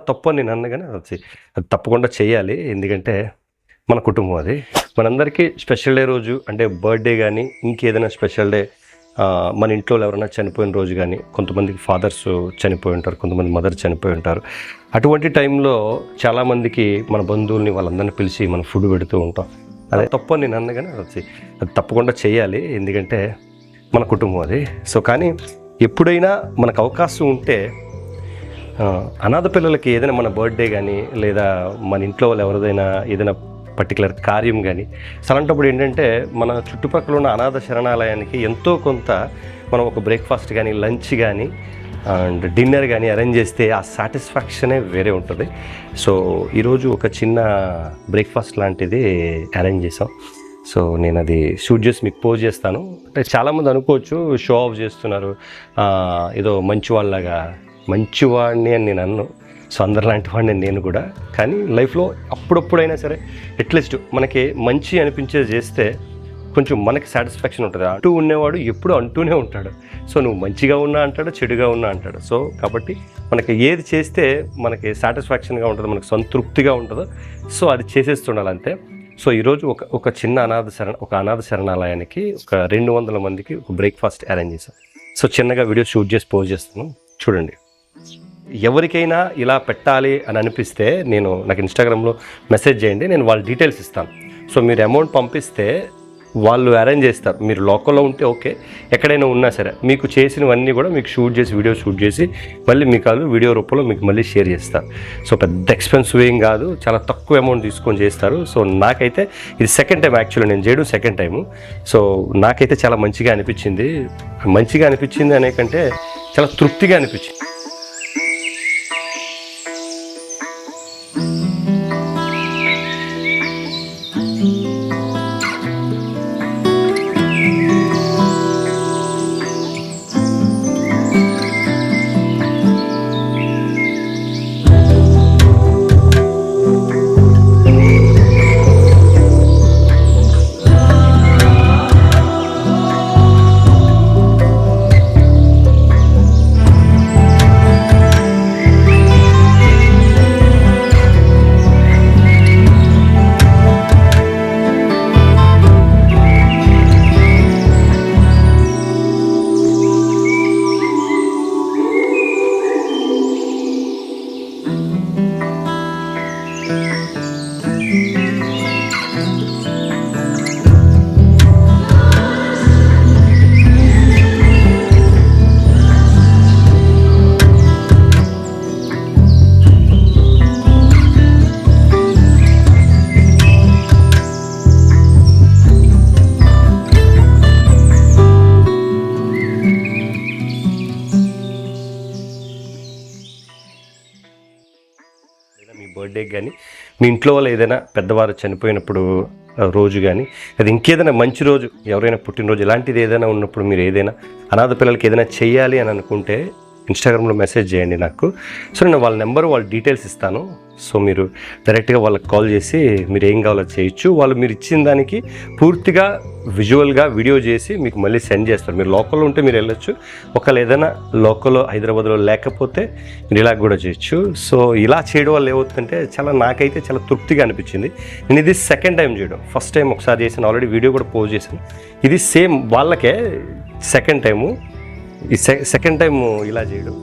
తప్పు అని నేను అన్నగానే అది తప్పకుండా చేయాలి. ఎందుకంటే మన కుటుంబం అది. మనందరికీ స్పెషల్ డే రోజు అంటే బర్త్డే కానీ ఇంకేదైనా స్పెషల్ డే మన ఇంట్లో ఎవరైనా చనిపోయిన రోజు కానీ, కొంతమందికి ఫాదర్స్ చనిపోయి ఉంటారు, కొంతమంది మదర్ చనిపోయి ఉంటారు. అటువంటి టైంలో చాలామందికి మన బంధువుల్ని వాళ్ళందరినీ పిలిచి మనం ఫుడ్ పెడుతూ ఉంటాం. అదే తప్పు అని నేను అన్నగానే అది తప్పకుండా చేయాలి. ఎందుకంటే మన కుటుంబం అది. సో కానీ ఎప్పుడైనా మనకు అవకాశం ఉంటే అనాథ పిల్లలకి ఏదైనా మన బర్త్డే కానీ లేదా మన ఇంట్లో వాళ్ళు ఎవరిదైనా ఏదైనా పర్టికులర్ కార్యం కానీ అలాంటప్పుడు ఏంటంటే మన చుట్టుపక్కల ఉన్న అనాథ శరణాలయానికి ఎంతో కొంత మనం ఒక బ్రేక్ఫాస్ట్ కానీ లంచ్ కానీ అండ్ డిన్నర్ కానీ అరేంజ్ చేస్తే ఆ సాటిస్ఫాక్షనే వేరే ఉంటుంది. సో ఈరోజు ఒక చిన్న బ్రేక్ఫాస్ట్ లాంటిది అరేంజ్ చేసాం. సో నేను అది షూట్ చేసి మీకు పోస్ట్ చేస్తాను. అంటే చాలామంది అనుకోవచ్చు షో ఆఫ్ చేస్తున్నారు, ఏదో మంచివాళ్ళలాగా. మంచివాడిని అని నేను అన్ను. సో అందరిలాంటి వాడిని నేను కూడా. కానీ లైఫ్లో అప్పుడప్పుడైనా సరే అట్లీస్ట్ మనకి మంచి అనిపించేది చేస్తే కొంచెం మనకి సాటిస్ఫాక్షన్ ఉంటుంది. అంటూ ఉండేవాడు ఎప్పుడు అంటూనే ఉంటాడు. సో నువ్వు మంచిగా ఉన్నా అంటాడు, చెడుగా ఉన్నా అంటాడు. సో కాబట్టి మనకి ఏది చేస్తే మనకి సాటిస్ఫాక్షన్గా ఉంటుందో, మనకి సంతృప్తిగా ఉంటుందో, సో అది చేసేస్తుండాలి అంతే. సో ఈరోజు ఒక చిన్న అనాథ శరణాలయానికి ఒక 200 మందికి ఒక బ్రేక్ఫాస్ట్ అరేంజ్ చేశాను. సో చిన్నగా వీడియో షూట్ చేసి పోస్ట్ చేస్తాను, చూడండి. ఎవరికైనా ఇలా పెట్టాలి అని అనిపిస్తే నాకు ఇన్స్టాగ్రామ్లో మెసేజ్ చేయండి, నేను వాళ్ళ డీటెయిల్స్ ఇస్తాను. సో మీరు అమౌంట్ పంపిస్తే వాళ్ళు అరేంజ్ చేస్తారు. మీరు లోకల్లో ఉంటే ఓకే, ఎక్కడైనా ఉన్నా సరే మీకు చేసినవన్నీ కూడా మీకు వీడియో షూట్ చేసి మళ్ళీ మీకు వాళ్ళు వీడియో రూపంలో మీకు మళ్ళీ షేర్ చేస్తారు. సో పెద్ద ఎక్స్పెన్సివ్ ఏం కాదు, చాలా తక్కువ అమౌంట్ తీసుకొని చేస్తారు. సో నాకైతే ఇది సెకండ్ టైం, యాక్చువల్లీ నేను చేయడం సెకండ్ టైము. సో నాకైతే చాలా మంచిగా అనిపించింది అనే కంటే చాలా తృప్తిగా అనిపించింది. మీ బర్త్డే కానీ, మీ ఇంట్లో వాళ్ళు ఏదైనా పెద్దవారు చనిపోయినప్పుడు రోజు కానీ, అది ఇంకేదైనా మంచి రోజు, ఎవరైనా పుట్టినరోజు ఇలాంటిది ఏదైనా ఉన్నప్పుడు, మీరు ఏదైనా అనాథ పిల్లలకి ఏదైనా చేయాలి అని అనుకుంటే ఇన్స్టాగ్రామ్లో మెసేజ్ చేయండి నాకు. సో నేను వాళ్ళ నెంబరు, వాళ్ళ డీటెయిల్స్ ఇస్తాను. సో మీరు డైరెక్ట్గా వాళ్ళకి కాల్ చేసి మీరు ఏం కావాలో చేయొచ్చు. వాళ్ళు మీరు ఇచ్చిన దానికి పూర్తిగా విజువల్గా వీడియో చేసి మీకు మళ్ళీ సెండ్ చేస్తారు. మీరు లోకల్లో ఉంటే మీరు వెళ్ళొచ్చు, ఒకవేళ ఏదైనా లోకల్లో హైదరాబాద్లో లేకపోతే మీరు ఇలా కూడా చేయొచ్చు. సో ఇలా చేయడం వల్ల ఏమవుతుందంటే నాకైతే చాలా తృప్తిగా అనిపించింది. నేను ఇది సెకండ్ టైం చేయడం. ఫస్ట్ టైం ఒకసారి చేశాను, ఆల్రెడీ వీడియో కూడా పోస్ట్ చేశాను. ఇది సేమ్ వాళ్ళకే సెకండ్ టైము, ఈ సెకండ్ టైం ఇలా చేయడం.